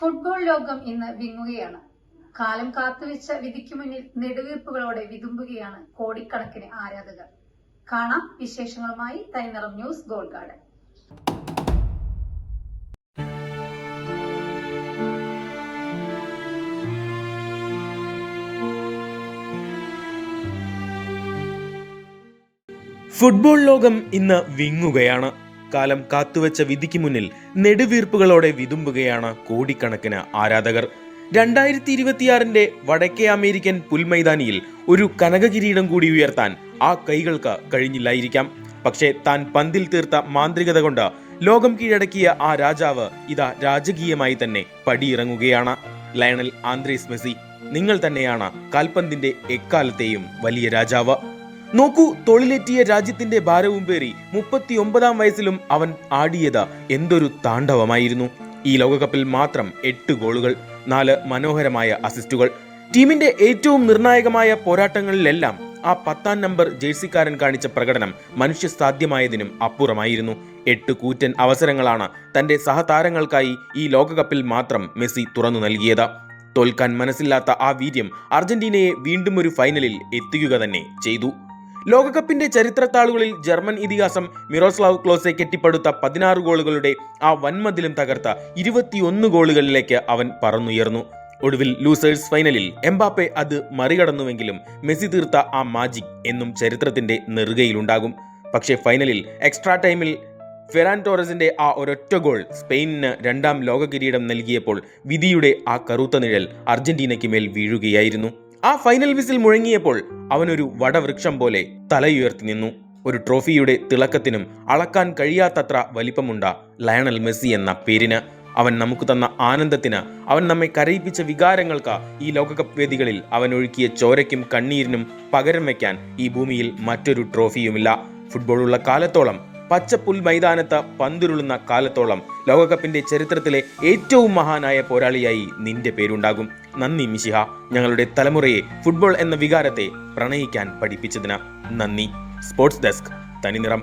Football ലോകം ഇന്ന് വിങ്ങുകയാണ്. കാലം കാത്തുവെച്ച വിധിക്ക് മുന്നിൽ നെടുവീർപ്പുകളോടെ വിതുമ്പുകയാണ് കോടിക്കണക്കിന് ആരാധകർ. കാണാം വിശേഷങ്ങളുമായി തൈനിറം ന്യൂസ് ഗോൾഡ് ഗാർഡൻ. ഫുട്ബോൾ ലോകം ഇന്ന് വിങ്ങുകയാണ്. കാലം കാത്തുവെച്ച വിധിക്ക് മുന്നിൽ നെടുവീർപ്പുകളോടെ വിതുമ്പുകയാണ് കോടിക്കണക്കിന് ആരാധകർ. 2026 വടക്കേ അമേരിക്കൻ പുൽമൈതാനിയിൽ ഒരു കനകകിരീടം കൂടി ഉയർത്താൻ ആ കൈകൾക്ക് കഴിഞ്ഞില്ലായിരിക്കാം. പക്ഷേ താൻ പന്തിൽ തീർത്ത മാന്ത്രികത കൊണ്ട് ലോകം കീഴടക്കിയ ആ രാജാവ് ഇതാ രാജകീയമായി തന്നെ പടിയിറങ്ങുകയാണ്. ലയണൽ ആന്ദ്രേസ് മെസ്സി, നിങ്ങൾ തന്നെയാണ് കാൽപന്തിന്റെ എക്കാലത്തെയും വലിയ രാജാവ്. നോക്കൂ, തൊഴിലെറ്റിയ രാജ്യത്തിന്റെ ഭാരവും പേറി 39 വയസ്സിലും അവൻ ആടിയത് എന്തൊരു താണ്ഡവമായിരുന്നു. ഈ ലോകകപ്പിൽ മാത്രം 8 ഗോളുകൾ, 4 മനോഹരമായ അസിസ്റ്റുകൾ. ടീമിന്റെ ഏറ്റവും നിർണായകമായ പോരാട്ടങ്ങളിലെല്ലാം ആ 10ാം നമ്പർ ജേഴ്സിക്കാരൻ കാണിച്ച പ്രകടനം മനുഷ്യസാധ്യമായതിനും അപ്പുറമായിരുന്നു. 8 കൂറ്റൻ അവസരങ്ങളാണ് തന്റെ സഹതാരങ്ങൾക്കായി ഈ ലോകകപ്പിൽ മാത്രം മെസ്സി തുറന്നു നൽകിയത്. തോൽക്കാൻ മനസ്സില്ലാത്ത ആ വീര്യം അർജന്റീനയെ വീണ്ടും ഒരു ഫൈനലിൽ എത്തിക്കുക തന്നെ ചെയ്തു. ലോകകപ്പിന്റെ ചരിത്രത്താളുകളിൽ ജർമ്മൻ ഇതിഹാസം മിറോസ്ലാവ് ക്ലോസെ കെട്ടിപ്പടുത്ത 16 ഗോളുകളുടെ ആ വൻമതിലും തകർത്ത 21 ഗോളുകളിലേക്ക് അവൻ പറന്നുയർന്നു. ഒടുവിൽ ലൂസേഴ്സ് ഫൈനലിൽ എംബാപ്പെ അത് മറികടന്നുവെങ്കിലും മെസ്സി തീർത്ത ആ മാജിക് എന്നും ചരിത്രത്തിന്റെ നെറുകയിലുണ്ടാകും. പക്ഷേ ഫൈനലിൽ എക്സ്ട്രാ ടൈമിൽ ഫെറാൻ ടോറസിന്റെ ആ ഒരൊറ്റ ഗോൾ സ്പെയിനിന് 2ാം ലോക കിരീടം നൽകിയപ്പോൾ വിധിയുടെ ആ കറുത്ത നിഴൽ അർജന്റീനയ്ക്ക് മേൽ വീഴുകയായിരുന്നു. ആ ഫൈനൽ വിസിൽ മുഴങ്ങിയപ്പോൾ അവനൊരു വടവൃക്ഷം പോലെ തലയുയർത്തി നിന്നു. ഒരു ട്രോഫിയുടെ തിളക്കത്തിനും അളക്കാൻ കഴിയാത്തത്ര വലിപ്പമുണ്ട ലയണൽ മെസ്സി എന്ന പേരിന്. അവൻ നമുക്ക് തന്ന ആനന്ദത്തിന്, അവൻ നമ്മെ കരയിപ്പിച്ച വികാരങ്ങൾക്ക് ഈ ലോകകപ്പ് വേദികളിൽ അവൻ ഒഴുക്കിയ ചോരയ്ക്കും കണ്ണീരിനും പകരം വയ്ക്കാൻ ഈ ഭൂമിയിൽ മറ്റൊരു ട്രോഫിയുമില്ല. ഫുട്ബോളുള്ള കാലത്തോളം, പച്ചപ്പുൽ മൈതാനത്ത് പന്തുരുളുന്ന കാലത്തോളം ലോകകപ്പിന്റെ ചരിത്രത്തിലെ ഏറ്റവും മഹാനായ പോരാളിയായി നിന്റെ പേരുണ്ടാകും. നന്ദി മിശിഹ, ഞങ്ങളുടെ തലമുറയെ ഫുട്ബോൾ എന്ന വികാരത്തെ പ്രണയിക്കാൻ പഠിപ്പിച്ചതിന് നന്ദി. സ്പോർട്സ് ഡെസ്ക്, തനിനിറം.